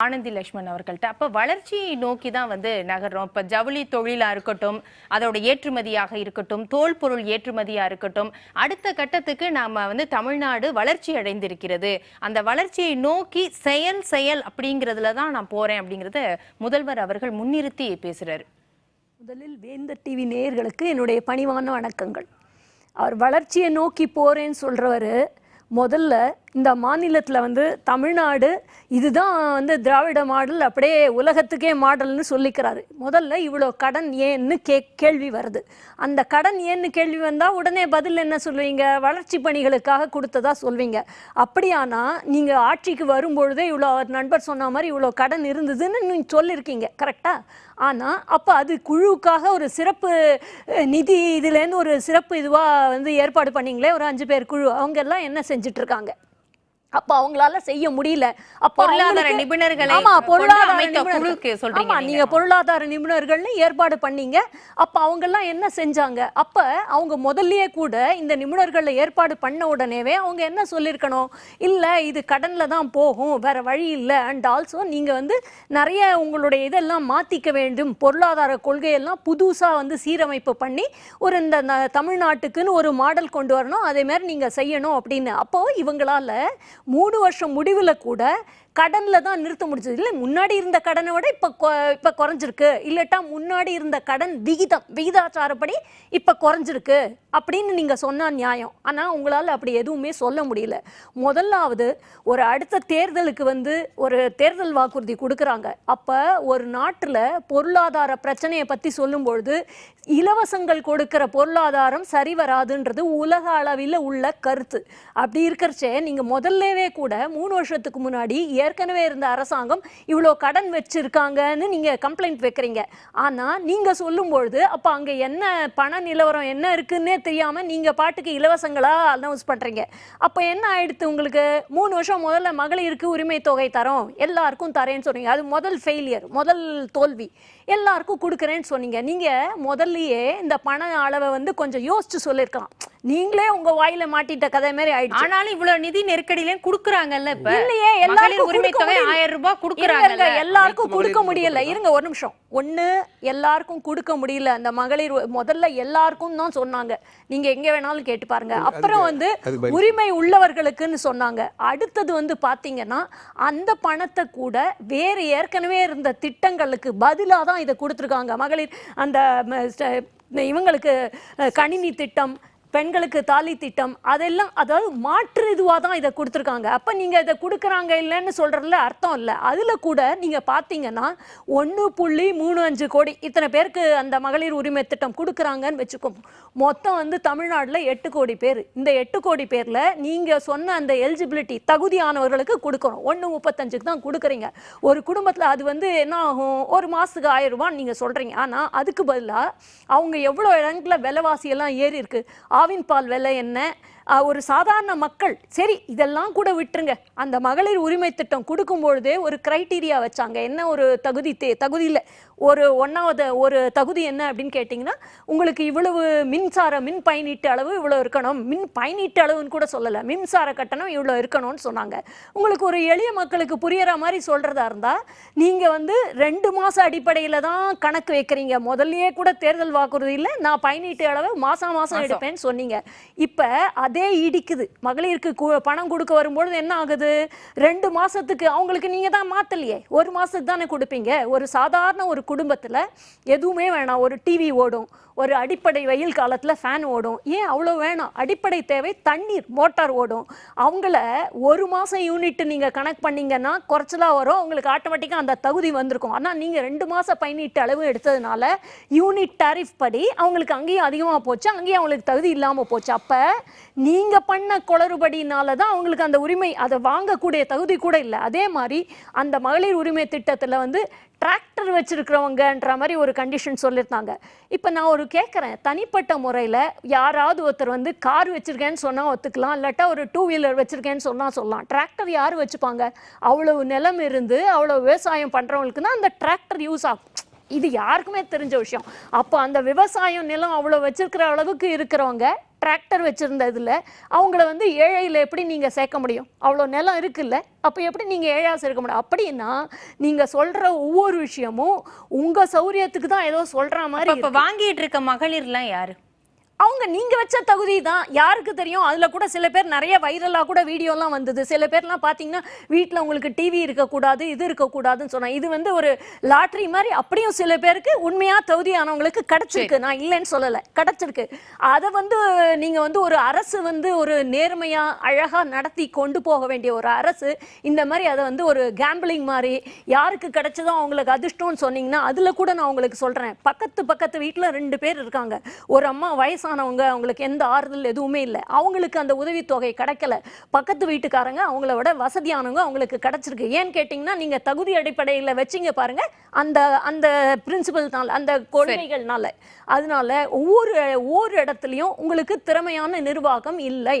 ஆனந்தி லட்சுமணன் அவர்கள்ட்ட அப்ப வளர்ச்சியை நோக்கி தான் நகர்றோம். இப்ப ஜவுளி தொழிலா இருக்கட்டும், அதோட ஏற்றுமதியாக இருக்கட்டும், தோல் பொருள் ஏற்றுமதியா இருக்கட்டும், அடுத்த கட்டத்துக்கு நாம தமிழ்நாடு வளர்ச்சி அடைந்திருக்கிறது. அந்த வளர்ச்சியை நோக்கி செயல் அப்படிங்கிறதுல தான் நான் போறேன் அப்படிங்கறத முதல்வர் அவர்கள் முன்னிறுத்தி பேசுறாரு. முதலில் வேந்தர் டிவி நேயர்களுக்கு என்னுடைய பணிவான வணக்கங்கள். அவர் வளர்ச்சியை நோக்கி போறேன்னு சொல்றவர் முதல்ல இந்த மாநிலத்தில் தமிழ்நாடு இதுதான் திராவிட மாடல், அப்படியே உலகத்துக்கே மாடல்னு சொல்லிக்கிறாரு. முதல்ல இவ்வளோ கடன் ஏன்னு கேள்வி வருது. அந்த கடன் ஏன்னு கேள்வி வந்தால் உடனே பதில் என்ன சொல்லுவீங்க? வளர்ச்சி பணிகளுக்காக கொடுத்ததா சொல்வீங்க. அப்படியானா நீங்கள் ஆட்சிக்கு வரும்பொழுதே இவ்வளோ நண்பர் சொன்ன மாதிரி இவ்வளோ கடன் இருந்ததுன்னு நீங்கள் சொல்லியிருக்கீங்க, கரெக்டாக? ஆனால் அப்போ அது குழுவுக்காக ஒரு சிறப்பு நிதி இதுலேருந்து ஒரு சிறப்பு இதுவாக ஏற்பாடு பண்ணிங்களே, ஒரு 5 பேர் குழு, அவங்க எல்லாம் என்ன செஞ்சுட்டு இருக்காங்க? அப்ப அவங்களால செய்ய முடியல. பொருளாதார நிபுணர்களை நீங்க பொருளாதார நிபுணர்கள்னு ஏற்பாடு பண்ணீங்க. அப்ப அவங்க எல்லாம் என்ன செஞ்சாங்க? அப்ப அவங்க முதல்லயே கூட இந்த நிபுணர்களை ஏற்பாடு பண்ண உடனேவே அவங்க என்ன சொல்லியிருக்கணும்? இல்ல இது கடன்ல தான் போகும், வேற வழி இல்லை. அண்ட் ஆல்சோ நீங்க நிறைய உங்களுடைய இதெல்லாம் மாத்திக்க வேண்டும், பொருளாதார கொள்கையெல்லாம் புதுசா சீரமைப்பு பண்ணி ஒரு இந்த தமிழ்நாட்டுக்குன்னு ஒரு மாடல் கொண்டு வரணும், அதே மாதிரி நீங்க செய்யணும் அப்படின்னு. அப்போ இவங்களால 3 வருஷம் முடிவில் கூட கடனில் தான் நிறுத்த முடிச்சது. இல்லை, முன்னாடி இருந்த கடனை விட இப்போ குறைஞ்சிருக்கு, இல்லட்டா முன்னாடி இருந்த கடன் விகிதாச்சாரப்படி இப்போ குறைஞ்சிருக்கு அப்படின்னு நீங்கள் சொன்னால் நியாயம். ஆனால் உங்களால் அப்படி எதுவுமே சொல்ல முடியல. முதலாவது ஒரு அடுத்த தேர்தலுக்கு ஒரு தேர்தல் வாக்குறுதி கொடுக்குறாங்க. அப்போ ஒரு நாட்டில் பொருளாதார பிரச்சனையை பற்றி சொல்லும்பொழுது இலவசங்கள் கொடுக்கிற பொருளாதாரம் சரி வராதுன்றது உலக அளவில் உள்ள கருத்து. அப்படி இருக்கிறச்சே நீங்கள் முதல்லவே கூட 3 வருஷத்துக்கு முன்னாடி ஏற்கனவே இருந்த அரசாங்கம் இவ்வளோ கடன் வச்சிருக்காங்கன்னு நீங்கள் கம்ப்ளைண்ட் வைக்கிறீங்க. ஆனால் நீங்கள் சொல்லும்பொழுது அப்போ அங்கே என்ன பண நிலவரம் என்ன இருக்குன்னே தெரியாமல் நீங்கள் பாட்டுக்கு இலவசங்களாக அனௌன்ஸ் பண்ணுறீங்க. அப்போ என்ன ஆயிடுத்து உங்களுக்கு? 3 வருஷம் முதல்ல மகளிருக்கு உரிமை தொகை தரோம், எல்லாருக்கும் தரேன்னு சொன்னீங்க. அது முதல் ஃபெயிலியர், முதல் தோல்வி. எல்லாருக்கும் கொடுக்குறேன்னு சொன்னீங்க. நீங்கள் முதல்லையே இந்த பண அளவை கொஞ்சம் யோசிச்சு சொல்லியிருக்கலாம். நீங்களே உங்க வாயில மாட்டிட்ட கதை மாதிரி ஆயிடுச்சு. ஆனாலும் இவ்வளவு நிதி நெருக்கடியிலும் கொடுக்குறாங்கல்ல. இப்ப இல்லையே, எல்லாருக்கும் உரிமை தொகை 1000 ரூபாய் கொடுக்குறாங்க, எல்லாருக்கும் கொடுக்க முடியல. இருங்க ஒரு நிமிஷம். ஒண்ணு, எல்லாருக்கும் கொடுக்க முடியல. அந்த மகளிர் முதல்ல எல்லாருக்கும் தான் சொன்னாங்க, நீங்க எங்க வேணாலும் கேட்டு பாருங்க. அப்புறம் உரிமை உள்ளவர்களுக்குன்னு சொன்னாங்க. அடுத்தது பாத்தீங்கன்னா அந்த பணத்தை கூட வேறு ஏற்கனவே இருந்த திட்டங்களுக்கு பதிலாக தான் இதை கொடுத்துருக்காங்க. மகளிர் அந்த இவங்களுக்கு கணினி திட்டம், பெண்களுக்கு தாலி திட்டம், அதெல்லாம் அதாவது மாற்று இதுவாக தான் இதை கொடுத்துருக்காங்க. அப்போ நீங்கள் இதை கொடுக்குறாங்க இல்லைன்னு சொல்கிறதுல அர்த்தம் இல்லை. அதில் கூட நீங்கள் பார்த்தீங்கன்னா 1.35 கோடி இத்தனை பேருக்கு அந்த மகளிர் உரிமை திட்டம் கொடுக்குறாங்கன்னு வச்சுக்கோ. மொத்தம் தமிழ்நாட்டில் 8 கோடி பேர். இந்த 8 கோடி பேரில் நீங்கள் சொன்ன அந்த எலிஜிபிலிட்டி தகுதியானவர்களுக்கு கொடுக்கணும். 1.35க்கு தான் கொடுக்குறீங்க. ஒரு குடும்பத்தில் அது என்ன ஆகும்? ஒரு மாதத்துக்கு 1000 ரூபான்னு நீங்கள் சொல்கிறீங்க. ஆனால் அதுக்கு பதிலாக அவங்க எவ்வளோ இடங்களில் விலைவாசியெல்லாம் ஏறி இருக்கு. ஆவின் பால் விலை என்ன? ஒரு சாதாரண மக்கள், சரி இதெல்லாம் கூட விட்டுருங்க, அந்த மகளிர் உரிமை திட்டம் கொடுக்கும்பொழுதே ஒரு கிரைட்டீரியா வச்சாங்க. என்ன ஒரு தகுதியில் ஒரு தகுதி என்ன அப்படின்னு கேட்டிங்கன்னா, உங்களுக்கு இவ்வளவு மின் பயனீட்டு அளவு இவ்வளோ இருக்கணும். மின் பயனீட்டு அளவுன்னு கூட சொல்லலை, மின்சார கட்டணம் இவ்வளோ இருக்கணும்னு சொன்னாங்க. உங்களுக்கு ஒரு எளிய மக்களுக்கு புரியற மாதிரி சொல்கிறதா இருந்தால் நீங்கள் 2 மாத அடிப்படையில் தான் கணக்கு வைக்கிறீங்க. முதல்லயே கூட தேர்தல் வாக்குறுதியில் நான் பயனீட்டு அளவு மாதம் எடுப்பேன்னு சொன்னீங்க. இப்போ அதே இடிக்குது. மகளிருக்கு பணம் கொடுக்க வரும்பொழுது என்ன ஆகுது? 2 மாசத்துக்கு அவங்களுக்கு நீங்க தான் மாத்தலையே, 1 மாசத்துக்கு தானே கொடுப்பீங்க. ஒரு சாதாரண ஒரு குடும்பத்துல எதுவுமே வேணாம், ஒரு டிவி ஓடும், ஒரு அடிப்படை வெயில் காலத்தில் ஃபேன் ஓடும். ஏன் அவ்வளோ வேணாம்? அடிப்படை தேவை தண்ணீர், மோட்டார் ஓடும். அவங்கள 1 மாதம் யூனிட் நீங்கள் கனெக்ட் பண்ணிங்கன்னா குறைச்சலாக வரும், உங்களுக்கு ஆட்டோமேட்டிக்காக அந்த தகுதி வந்திருக்கும். ஆனால் நீங்கள் 2 மாதம் பயனீட்டு அளவு எடுத்ததுனால யூனிட் டாரிஃப் படி அவங்களுக்கு அங்கேயும் அதிகமாக போச்சு, அங்கேயும் அவங்களுக்கு தகுதி இல்லாமல் போச்சு. அப்போ நீங்கள் பண்ண குளறுபடினால தான் அவங்களுக்கு அந்த உரிமை, அதை வாங்கக்கூடிய தகுதி கூட இல்லை. அதே மாதிரி அந்த மகளிர் உரிமை திட்டத்தில் டிராக்டர் வச்சிருக்கிறவங்கன்ற மாதிரி ஒரு கண்டிஷன் சொல்லியிருந்தாங்க. இப்போ நான் ஒரு கேட்குறேன், தனிப்பட்ட முறையில் யாராவது ஒருத்தர் கார் வச்சிருக்கேன்னு சொன்னால் ஒத்துக்கலாம், இல்லாட்டா ஒரு 2 வீலர் வச்சிருக்கேன்னு சொன்னால் சொல்லலாம். டிராக்டர் யார் வச்சுப்பாங்க? அவ்வளவு நிலம் இருந்து அவ்வளோ விவசாயம் பண்ணுறவங்களுக்கு தான் அந்த டிராக்டர் யூஸ் ஆகும். இது யாருக்குமே தெரிஞ்ச விஷயம். அப்போ அந்த விவசாயம் நிலம் அவ்வளோ வச்சிருக்கிற அளவுக்கு இருக்கிறவங்க டிராக்டர் வச்சிருந்ததுல அவங்கள வந்து ஏழையில எப்படி நீங்க சேர்க்க முடியும்? அவ்வளோ நிலம் இருக்குல்ல, அப்போ எப்படி நீங்க ஏழையா சேர்க்க முடியும்? அப்படின்னா நீங்க சொல்ற ஒவ்வொரு விஷயமும் உங்க சௌரியத்துக்கு தான் ஏதோ சொல்ற மாதிரி. இப்ப வாங்கிட்டு இருக்க மகளிர்லாம் யாரு? அவங்க நீங்க வச்ச தகுதி தான், யாருக்கு தெரியும்? அதுல கூட சில பேர் நிறைய வைரலா கூட வீடியோலாம் வந்தது. சில பேர்லாம் பாத்தீங்கன்னா வீட்டுல உங்களுக்கு டிவி இருக்கக்கூடாது, இது இருக்கக்கூடாதுன்னு சொன்னா, இது வந்து ஒரு லாட்டரி மாதிரி. அப்படியும் சில பேருக்கு உண்மையா தகுதியானவங்களுக்கு கிடைச்சிருக்கு, நான் இல்லைன்னு சொல்லல, கிடைச்சிருக்கு. அதை வந்து நீங்க வந்து ஒரு அரசு வந்து ஒரு நேர்மையா அழகா நடத்தி கொண்டு போக வேண்டிய ஒரு அரசு இந்த மாதிரி அதை வந்து ஒரு கேம்பிளிங் மாதிரி யாருக்கு கிடைச்சதோ அவங்களுக்கு அதிர்ஷ்டம்னு சொன்னீங்கன்னா, அதுல கூட நான் உங்களுக்கு சொல்றேன், பக்கத்து வீட்டுல 2 பேர் இருக்காங்க. ஒரு அம்மா வயசானவங்க, அவங்களுக்கு எந்த ஆறுதல் எதுவுமே இல்லை, அவங்களுக்கு அந்த உதவித்தொகை கிடைக்கல. பக்கத்து வீட்டுக்காரங்க அவங்கள விட வசதியானவங்க, அவங்களுக்கு கிடைச்சிருக்கு. ஏன்னு கேட்டீங்கன்னா, நீங்க தகுதி அடிப்படையில் வச்சிங்க பாருங்க, அந்த அந்த பிரின்சிபல்னால, அந்த கொள்கைகள்னால. அதனால ஒவ்வொரு இடத்துலையும் உங்களுக்கு திறமையான நிர்வாகம் இல்லை.